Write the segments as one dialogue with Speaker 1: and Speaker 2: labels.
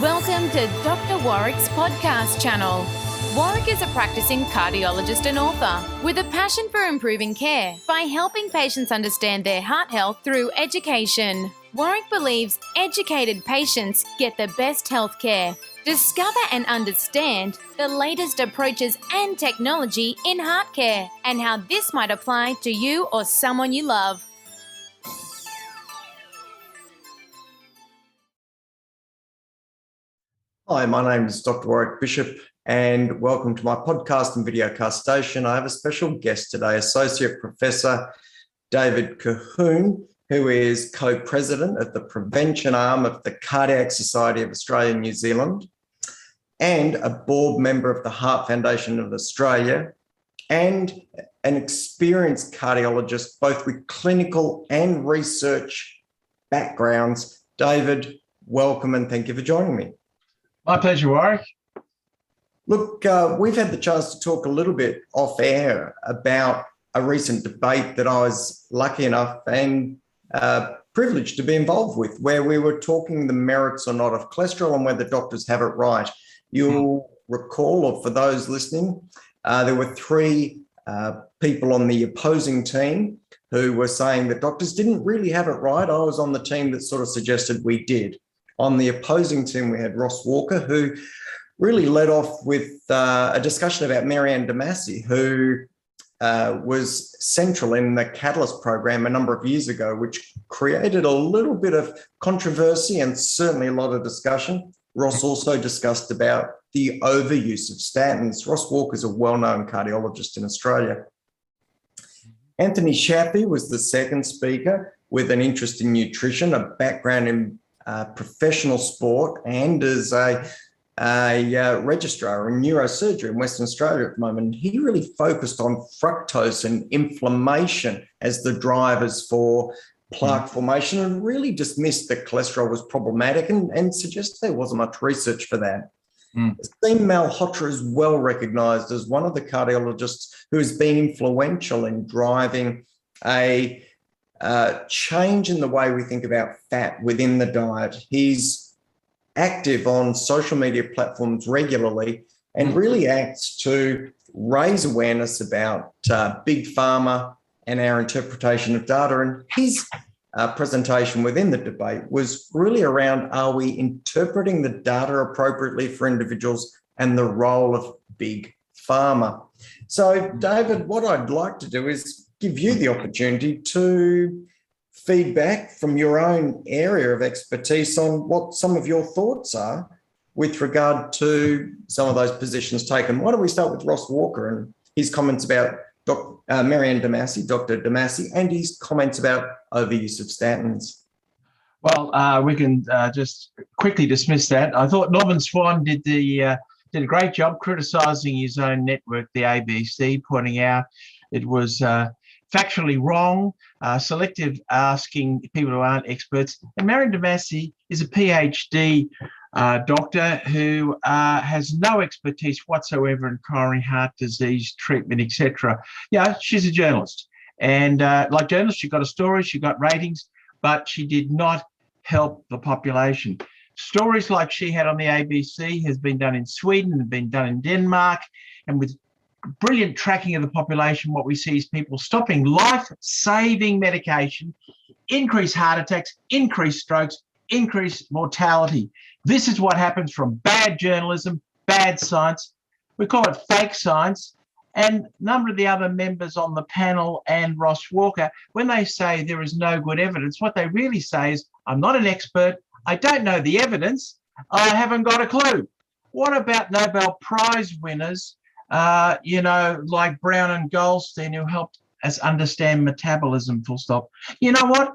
Speaker 1: Welcome to Dr. Warrick's podcast channel. Warrick is a practicing cardiologist and author with a passion for improving care by helping patients understand their heart health through education. Warrick believes educated patients get the best health care. Discover and understand the latest approaches and technology in heart care and how this might apply to you or someone you love.
Speaker 2: Hi, my name is Dr. Warrick Bishop, and welcome to my podcast and videocast station. I have a special guest today, Associate Professor David Colquhoun, who is co-president of the prevention arm of the Cardiac Society of Australia and New Zealand, and a board member of the Heart Foundation of Australia, and an experienced cardiologist, both with clinical and research backgrounds. David, welcome and thank you for joining me.
Speaker 3: My pleasure, Warrick.
Speaker 2: Look, we've had the chance to talk a little bit off air about a recent debate that I was lucky enough and privileged to be involved with, where we were talking the merits or not of cholesterol and whether doctors have it right. You'll recall, or for those listening, there were three people on the opposing team who were saying that doctors didn't really have it right. I was on the team that sort of suggested we did. On the opposing team, we had Ross Walker, who really led off with a discussion about Marianne Damassi, who was central in the Catalyst program a number of years ago, which created a little bit of controversy and certainly a lot of discussion. Ross also discussed about the overuse of statins. Ross Walker is a well-known cardiologist in Australia. Anthony Shafi was the second speaker with an interest in nutrition, a background in professional sport, and as a registrar in neurosurgery in Western Australia at the moment. He really focused on fructose and inflammation as the drivers for plaque formation and really dismissed that cholesterol was problematic and suggested there wasn't much research for that. Aseem Malhotra is well recognised as one of the cardiologists who has been influential in driving a change in the way we think about fat within the diet. He's active on social media platforms regularly and really acts to raise awareness about big pharma and our interpretation of data. And his presentation within the debate was really around, are we interpreting the data appropriately for individuals and the role of big pharma? So, David, what I'd like to do is give you the opportunity to feedback from your own area of expertise on what some of your thoughts are with regard to some of those positions taken. Why don't we start with Ross Walker and his comments about Marianne Damassi, Dr. Damassi, and his comments about overuse of statins.
Speaker 3: Well, we can just quickly dismiss that. I thought Norman Swan did a great job criticising his own network, the ABC, pointing out it was factually wrong, selective asking people who aren't experts. And Marianne Damassi is a PhD doctor who has no expertise whatsoever in coronary heart disease treatment, etc. Yeah, she's a journalist. And like journalists, she got a story, she got ratings, but she did not help the population. Stories like she had on the ABC has been done in Sweden and been done in Denmark, and with brilliant tracking of the population, what we see is people stopping life-saving medication, increased heart attacks, increased strokes, increased mortality. This is what happens from bad journalism, bad science. We call it fake science. And a number of the other members on the panel and Ross Walker, when they say there is no good evidence, what they really say is, I'm not an expert, I don't know the evidence, I haven't got a clue. What about Nobel Prize winners, like Brown and Goldstein, who helped us understand metabolism, full stop? You know what?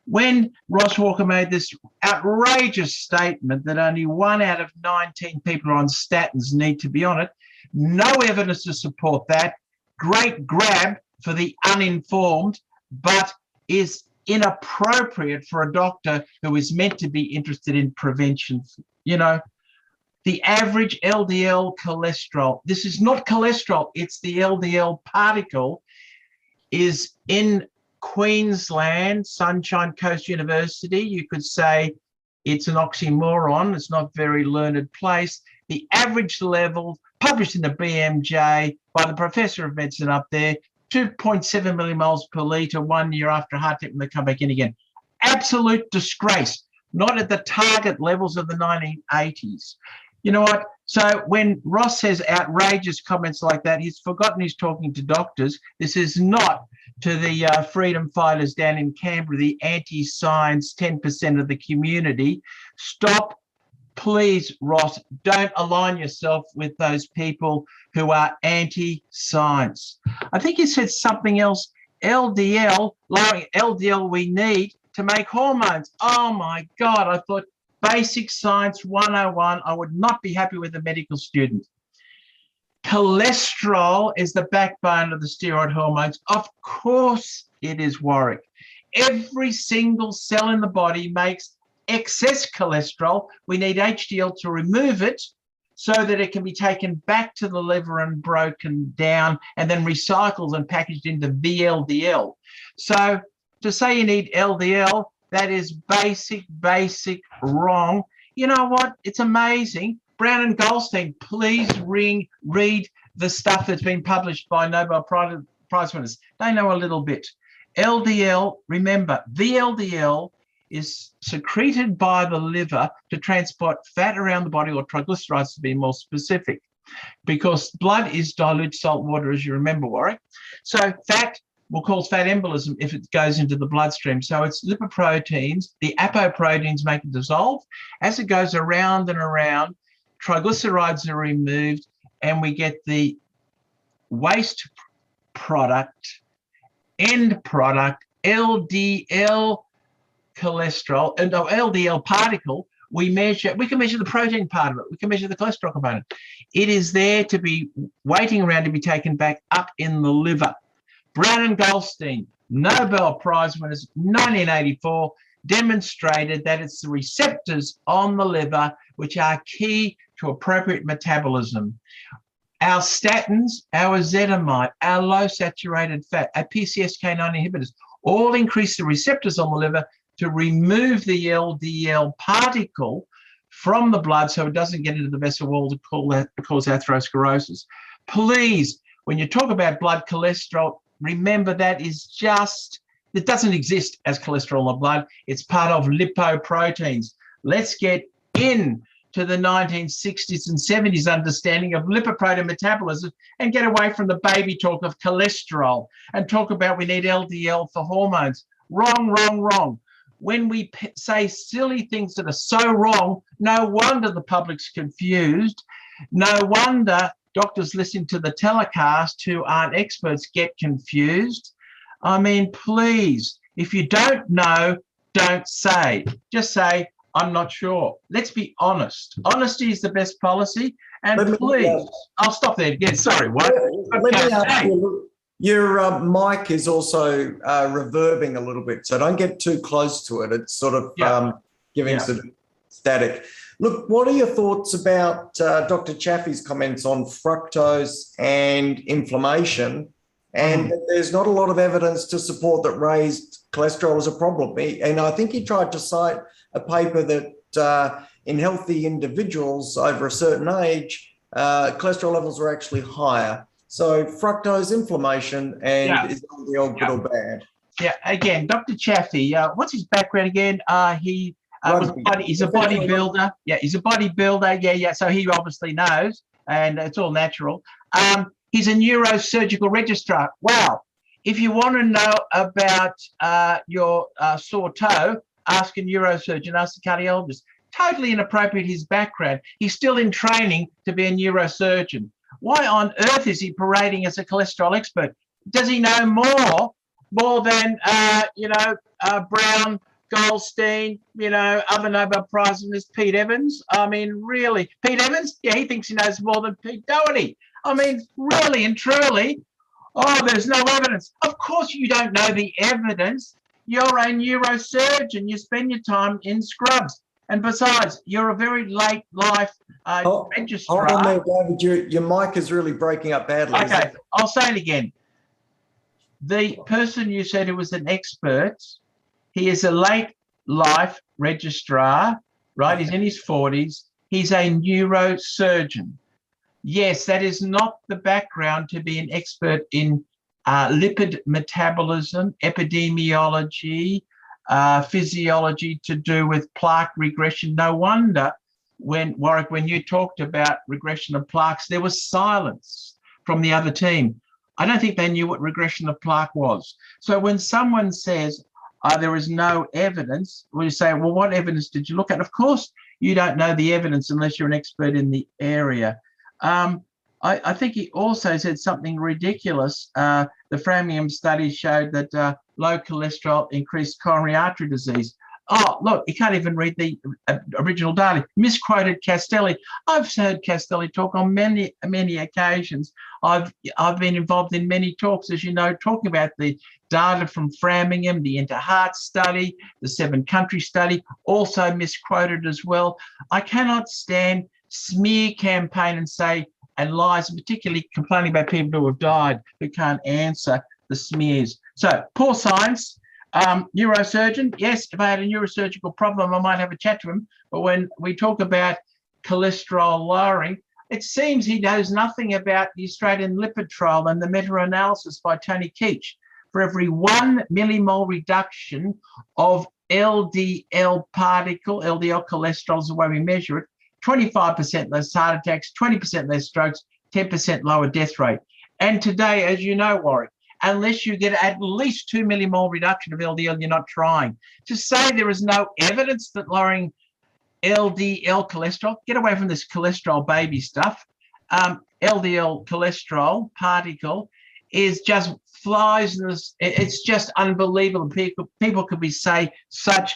Speaker 3: When Ross Walker made this outrageous statement that only 1 out of 19 people on statins need to be on it, no evidence to support that. Great grab for the uninformed, but is inappropriate for a doctor who is meant to be interested in prevention. You know, the average LDL cholesterol, this is not cholesterol, it's the LDL particle, is in Queensland, Sunshine Coast University, you could say It's an oxymoron. It's not a very learned place. The average level published in the BMJ by the professor of medicine up there, 2.7 millimoles per litre 1 year after a heart attack when they come back in again. Absolute disgrace. Not at the target levels of the 1980s. You know what? So when Ross says outrageous comments like that, he's forgotten he's talking to doctors. This is not to the freedom fighters down in Canberra, the anti-science 10% of the community. Stop, please, Ross. Don't align yourself with those people who are anti-science. I think he said something else. LDL, lowering LDL we need to make hormones. Oh my God, I thought basic science 101, I would not be happy with a medical student. Cholesterol is the backbone of the steroid hormones. Of course it is, Warrick. Every single cell in the body makes excess cholesterol. We need HDL to remove it so that it can be taken back to the liver and broken down and then recycled and packaged into VLDL. So to say you need LDL, that is basic wrong. You know what? It's amazing. Brown and Goldstein, please read the stuff that's been published by Nobel Prize winners. They know a little bit. LDL, remember, VLDL is secreted by the liver to transport fat around the body, or triglycerides to be more specific, because blood is dilute salt water, as you remember, Warrick. So fat will cause fat embolism if it goes into the bloodstream. So it's lipoproteins, the apoproteins make it dissolve. As it goes around and around, triglycerides are removed and we get the waste product, end product, LDL cholesterol, and LDL particle. We can measure the protein part of it. We can measure the cholesterol component. It is there to be waiting around to be taken back up in the liver. Brown and Goldstein, Nobel Prize winners, 1984, demonstrated that it's the receptors on the liver which are key to appropriate metabolism. Our statins, our ezetimibe, our low saturated fat, our PCSK9 inhibitors all increase the receptors on the liver to remove the LDL particle from the blood so it doesn't get into the vessel wall to cause atherosclerosis. Please, when you talk about blood cholesterol, remember that it doesn't exist as cholesterol in the blood. It's part of lipoproteins. Let's get into the 1960s and 70s understanding of lipoprotein metabolism and get away from the baby talk of cholesterol and talk about we need LDL for hormones. Wrong. When we say silly things that are so wrong, no wonder the public's confused. No wonder doctors listening to the telecast who aren't experts get confused. I mean, please, if you don't know, don't say. Just say, I'm not sure. Let's be honest. Honesty is the best policy. And please, I'll stop there again. Sorry, what?
Speaker 2: Let me ask you, your mic is also reverbing a little bit, so don't get too close to it. It's sort of giving some static. Look, what are your thoughts about Dr. Chaffee's comments on fructose and inflammation, and that there's not a lot of evidence to support that raised cholesterol is a problem? And I think he tried to cite a paper that in healthy individuals over a certain age, cholesterol levels were actually higher. So fructose, inflammation, and is LDL good or bad?
Speaker 3: Yeah, again, Dr. Chaffee, what's his background again? He's a bodybuilder. Yeah, he's a bodybuilder. Yeah. So he obviously knows, and it's all natural. He's a neurosurgical registrar. Wow. If you want to know about your sore toe, ask a neurosurgeon, ask the cardiologist. Totally inappropriate, his background. He's still in training to be a neurosurgeon. Why on earth is he parading as a cholesterol expert? Does he know more than Brown, Goldstein, other Nobel Prize winners, Pete Evans? I mean, really, Pete Evans? Yeah, he thinks he knows more than Pete Doherty. I mean, really and truly, there's no evidence. Of course you don't know the evidence. You're a neurosurgeon. You spend your time in scrubs. And besides, you're a very late life registrar.
Speaker 2: Hold on there, David. Your mic is really breaking up badly.
Speaker 3: Okay, I'll say it again. The person you said who was an expert, he is a late life registrar right? He's in his 40s. He's a neurosurgeon. Yes, that is not the background to be an expert in lipid metabolism, epidemiology, physiology to do with plaque regression. No wonder Warrick, when you talked about regression of plaques, there was silence from the other team. I don't think they knew what regression of plaque was. So when someone says there is no evidence, we say, well, what evidence did you look at? Of course, you don't know the evidence unless you're an expert in the area. I think he also said something ridiculous. The Framingham study showed that low cholesterol increased coronary artery disease. Oh, look, you can't even read the original data. Misquoted Castelli. I've heard Castelli talk on many occasions. I've been involved in many talks, as you know, talking about the data from Framingham, the Interheart study, the 7-country study, also misquoted as well. I cannot stand smear campaign and lies, particularly complaining about people who have died who can't answer the smears. So poor science. Neurosurgeon, yes, if I had a neurosurgical problem, I might have a chat to him. But when we talk about cholesterol lowering, it seems he knows nothing about the Australian lipid trial and the meta-analysis by Tony Keach. For every 1 millimole reduction of LDL particle, LDL cholesterol is the way we measure it, 25% less heart attacks, 20% less strokes, 10% lower death rate. And today, as you know, Warrick, unless you get at least 2 millimole reduction of LDL, you're not trying. To say there is no evidence that lowering LDL cholesterol, get away from this cholesterol baby stuff, LDL cholesterol particle is just flies in this. It's just unbelievable. People could be say such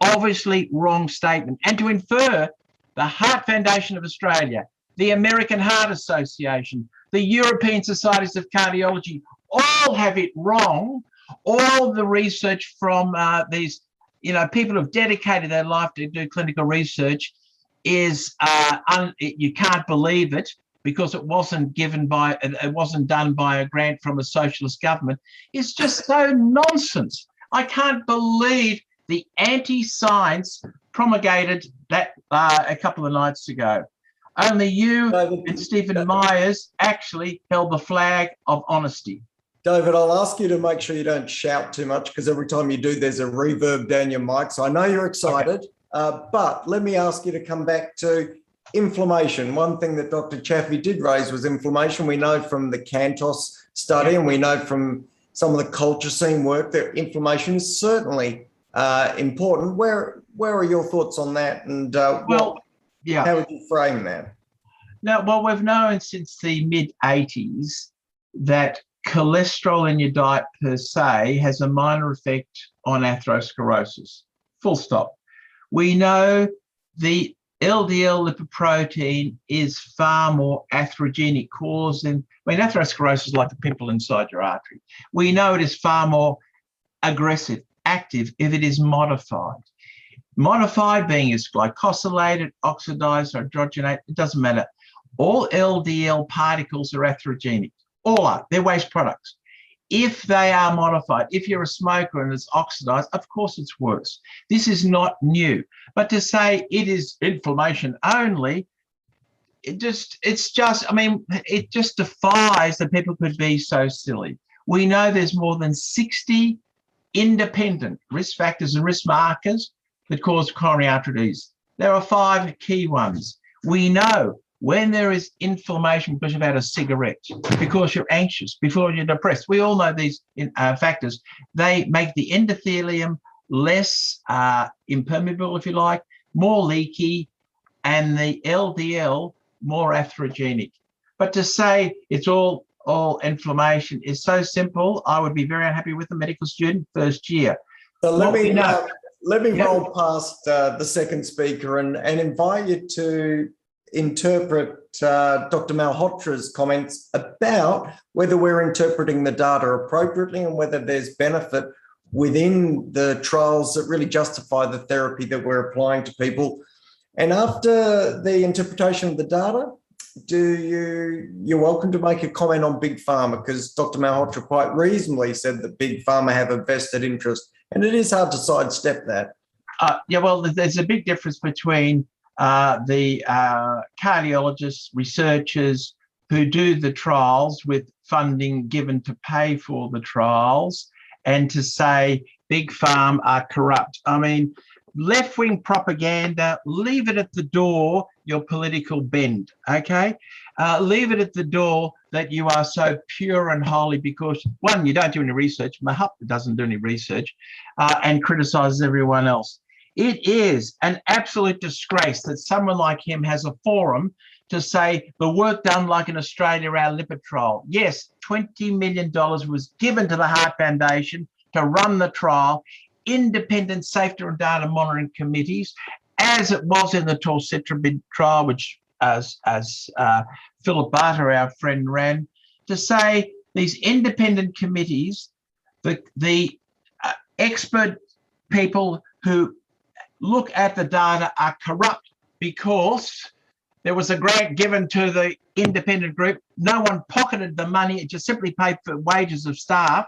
Speaker 3: obviously wrong statement. And to infer the Heart Foundation of Australia, the American Heart Association, the European Societies of Cardiology, all have it wrong. All the research from these, people who've dedicated their life to do clinical research is you can't believe it because it wasn't done by a grant from a socialist government. It's just so nonsense. I can't believe the anti-science promulgated that a couple of nights ago. Only you and Stephen Myers actually held the flag of honesty.
Speaker 2: David, I'll ask you to make sure you don't shout too much because every time you do, there's a reverb down your mic. So I know you're excited, but let me ask you to come back to inflammation. One thing that Dr. Chaffee did raise was inflammation. We know from the Cantos study and we know from some of the Colquhoun work that inflammation is certainly important. Where are your thoughts on that? And how would you frame that?
Speaker 3: Now, well, we've known since the mid-80s that cholesterol in your diet per se has a minor effect on atherosclerosis, full stop. We know the LDL lipoprotein is far more atherogenic, atherosclerosis is like a pimple inside your artery. We know it is far more aggressive, active if it is modified. Modified being is glycosylated, oxidized, or hydrogenated, it doesn't matter. All LDL particles are atherogenic. All are. They're waste products. If they are modified, if you're a smoker and it's oxidized, of course it's worse. This is not new. But to say it is inflammation only, it just defies that people could be so silly. We know there's more than 60 independent risk factors and risk markers that cause coronary artery disease. There are 5 key ones. We know when there is inflammation because you've had a cigarette, because you're anxious, before you're depressed, we all know these factors. They make the endothelium less impermeable, if you like, more leaky, and the LDL more atherogenic. But to say it's all inflammation is so simple. I would be very unhappy with a medical student first year.
Speaker 2: So let me roll past the second speaker and invite you to interpret Dr. Malhotra's comments about whether we're interpreting the data appropriately and whether there's benefit within the trials that really justify the therapy that we're applying to people. And after the interpretation of the data, you're welcome to make a comment on Big Pharma, because Dr. Malhotra quite reasonably said that Big Pharma have a vested interest, and it is hard to sidestep that.
Speaker 3: Well, there's a big difference between the cardiologists, researchers who do the trials with funding given to pay for the trials, and to say big pharma are corrupt. I mean, left-wing propaganda, leave it at the door, your political bend, okay? Leave it at the door that you are so pure and holy because, one, you don't do any research, Mahap doesn't do any research, and criticises everyone else. It is an absolute disgrace that someone like him has a forum to say the work done like in Australia, our Lipid trial. Yes, $20 million was given to the Heart Foundation to run the trial, independent safety and data monitoring committees, as it was in the torcetrapib trial, which as Philip Barter, our friend, ran, to say these independent committees, the expert people who look at the data are corrupt because there was a grant given to the independent group. No one pocketed the money. It just simply paid for wages of staff.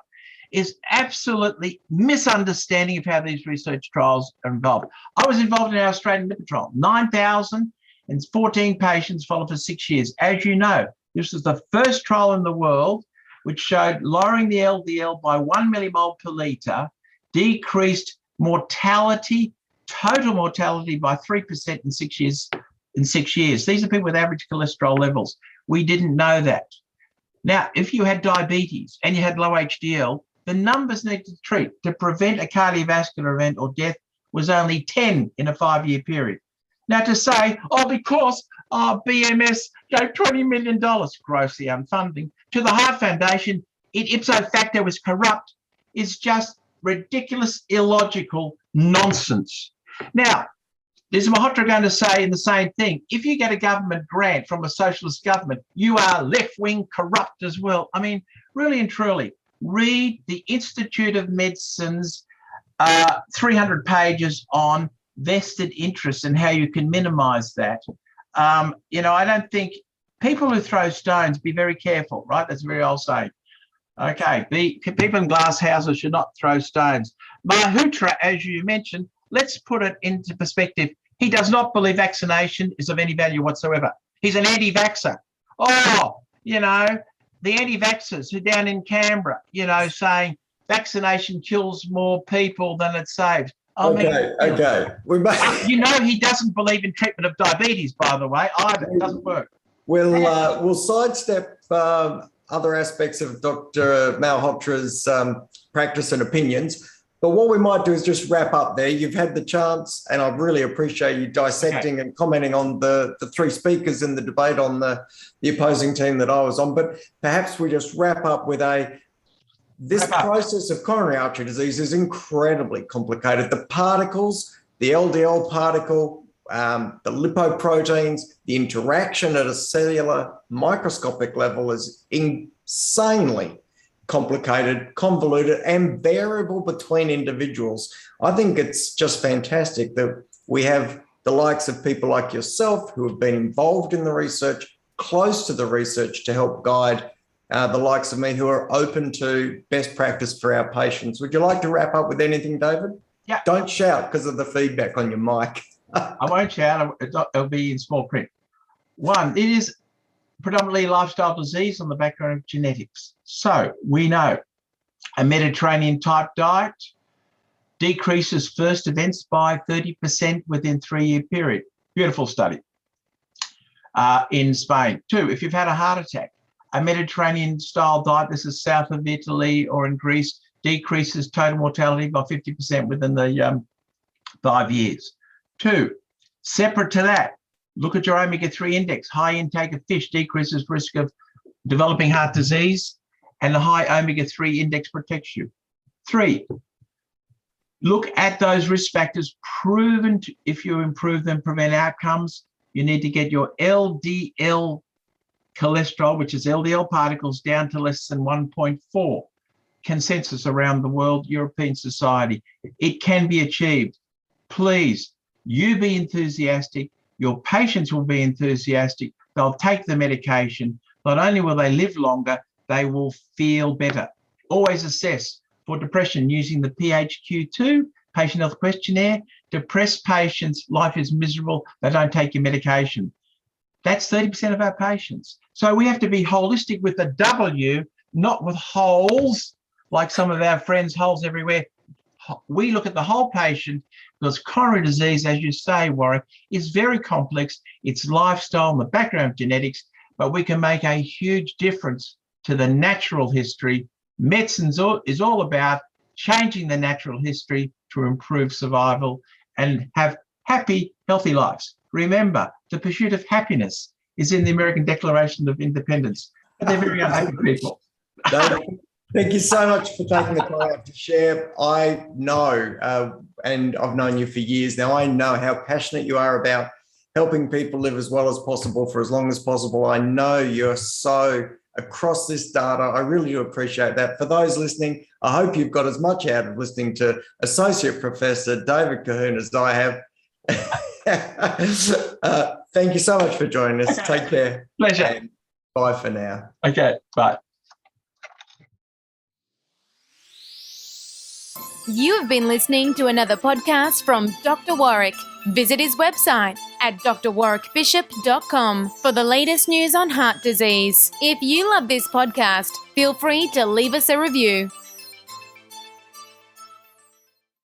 Speaker 3: Is absolutely misunderstanding of how these research trials are involved. I was involved in our Australian lipid trial. 9,014 patients followed for 6 years. As you know, this was the first trial in the world which showed lowering the LDL by 1 millimole per litre decreased mortality, total mortality by 3% in 6 years. These are people with average cholesterol levels. We didn't know that. Now, if you had diabetes and you had low HDL, the numbers needed to treat to prevent a cardiovascular event or death was only 10 in a 5-year period. Now to say, because BMS gave $20 million, grossly unfunding, to the Heart Foundation, it ipso facto was corrupt, is just ridiculous, illogical nonsense. Now, is Mahotra going to say in the same thing? If you get a government grant from a socialist government, you are left-wing corrupt as well. I mean, really and truly, read the Institute of Medicine's 300 pages on vested interests and how you can minimize that. I don't think people who throw stones, be very careful, right? That's a very old saying. Okay, the people in glass houses should not throw stones. Mahotra, as you mentioned, let's put it into perspective. He does not believe vaccination is of any value whatsoever. He's an anti-vaxxer. The anti-vaxxers who are down in Canberra, saying vaccination kills more people than it saves.
Speaker 2: Okay.
Speaker 3: He doesn't believe in treatment of diabetes, by the way, either. It doesn't work.
Speaker 2: We'll sidestep other aspects of Dr. Malhotra's practice and opinions. But what we might do is just wrap up there. You've had the chance, and I really appreciate you dissecting and commenting on the three speakers in the debate on the opposing team that I was on. But perhaps we just wrap up with this process of coronary artery disease is incredibly complicated. The particles, the LDL particle, the lipoproteins, the interaction at a cellular microscopic level is insanely complicated, convoluted, and variable between individuals. I think it's just fantastic that we have the likes of people like yourself who have been involved in the research, close to the research, to help guide the likes of me who are open to best practice for our patients. Would you like to wrap up with anything, David?
Speaker 3: Yeah.
Speaker 2: Don't shout because of the feedback on your mic.
Speaker 3: I won't shout. It'll be in small print. One, it is predominantly lifestyle disease on the background of genetics. So we know a Mediterranean type diet decreases first events by 30% within 3-year period. Beautiful study in Spain. 2, if you've had a heart attack, a Mediterranean style diet, this is south of Italy or in Greece, decreases total mortality by 50% within the 5 years. 2, separate to that, look at your omega-3 index. High intake of fish decreases risk of developing heart disease, and the high omega-3 index protects you. 3, look at those risk factors proven to, if you improve them, prevent outcomes. You need to get your LDL cholesterol, which is LDL particles, down to less than 1.4. Consensus around the world, European society. It can be achieved. Please, you be enthusiastic. Your patients will be enthusiastic. They'll take the medication. Not only will they live longer, they will feel better. Always assess for depression using the PHQ-2 patient health questionnaire depressed patients, life is miserable, they don't take your medication. That's 30% of our patients. So we have to be holistic with the W, not with holes, like some of our friends, holes everywhere. We look at the whole patient because coronary disease, as you say, Warrick, is very complex. It's lifestyle and the background of genetics, but we can make a huge difference to the natural history. Medicine is all about changing the natural history to improve survival and have happy, healthy lives. Remember, the pursuit of happiness is in the American Declaration of Independence. But they're very unhappy people.
Speaker 2: Thank you so much for taking the time out to share. I know, and I've known you for years now, I know how passionate you are about helping people live as well as possible for as long as possible. I know you're so across this data. I really do appreciate that. For those listening, I hope you've got as much out of listening to Associate Professor David Colquhoun as I have. Thank you so much for joining us. Take care.
Speaker 3: Pleasure.
Speaker 2: And bye for now.
Speaker 3: Okay, bye.
Speaker 1: You have been listening to another podcast from Dr. Warrick. Visit his website at drwarrickbishop.com for the latest news on heart disease. If you love this podcast, feel free to leave us a review.